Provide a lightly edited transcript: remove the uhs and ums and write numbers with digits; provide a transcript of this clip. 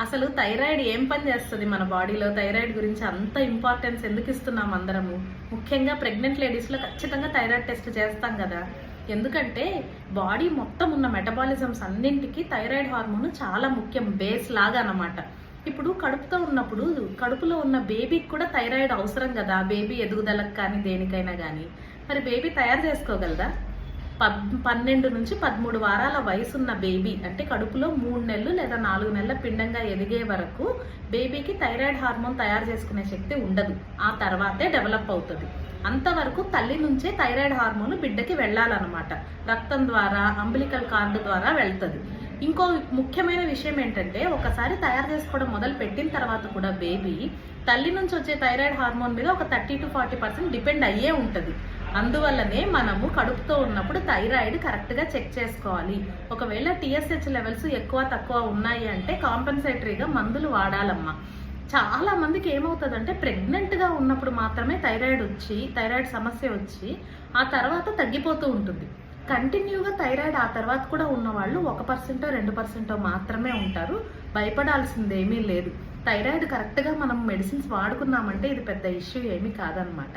అసలు థైరాయిడ్ ఏం పని చేస్తుంది మన బాడీలో? థైరాయిడ్ గురించి అంత ఇంపార్టెన్స్ ఎందుకు ఇస్తున్నాం అందరము? ముఖ్యంగా ప్రెగ్నెంట్ లేడీస్లో ఖచ్చితంగా థైరాయిడ్ టెస్ట్ చేస్తాం కదా. ఎందుకంటే బాడీ మొత్తం ఉన్న మెటబాలిజమ్స్ అన్నింటికి థైరాయిడ్ హార్మోన్ చాలా ముఖ్యం, బేస్ లాగా అన్నమాట. ఇప్పుడు కడుపుతో ఉన్నప్పుడు కడుపులో ఉన్న బేబీకి కూడా థైరాయిడ్ అవసరం కదా, బేబీ ఎదుగుదలకు కానీ దేనికైనా కానీ. మరి బేబీ తయారు చేసుకోగలదా? 12 నుంచి 13 వారాల వయసున్న బేబీ, అంటే కడుపులో 3 నెలలు లేదా 4 నెలల పిండంగా ఎదిగే వరకు బేబీకి థైరాయిడ్ హార్మోన్ తయారు చేసుకునే శక్తి ఉండదు. ఆ తర్వాతే డెవలప్ అవుతుంది. అంతవరకు తల్లి నుంచే థైరాయిడ్ హార్మోన్ బిడ్డకి వెళ్ళాలన్నమాట. రక్తం ద్వారా, అంబిలికల్ కార్డు ద్వారా వెళ్తుంది. ఇంకో ముఖ్యమైన విషయం ఏంటంటే, ఒకసారి తయారు చేసుకోవడం మొదలు పెట్టిన తర్వాత కూడా బేబీ తల్లి నుంచి వచ్చే థైరాయిడ్ హార్మోన్ మీద ఒక 30 to 40% డిపెండ్ అయ్యే ఉంటుంది. అందువల్లనే మనము కడుపుతో ఉన్నప్పుడు థైరాయిడ్ కరెక్ట్గా చెక్ చేసుకోవాలి. ఒకవేళ TSH లెవెల్స్ ఎక్కువ తక్కువ ఉన్నాయి అంటే కాంపెన్సేటరీగా మందులు వాడాలమ్మా. చాలా మందికి ఏమవుతుందంటే, ప్రెగ్నెంట్గా ఉన్నప్పుడు మాత్రమే థైరాయిడ్ సమస్య వచ్చి ఆ తర్వాత తగ్గిపోతూ ఉంటుంది. కంటిన్యూగా థైరాయిడ్ ఆ తర్వాత కూడా ఉన్నవాళ్ళు 1% 2% మాత్రమే ఉంటారు. భయపడాల్సిందేమీ లేదు. థైరాయిడ్ కరెక్ట్గా మనం మెడిసిన్స్ వాడుకున్నామంటే ఇది పెద్ద ఇష్యూ ఏమీ కాదనమాట.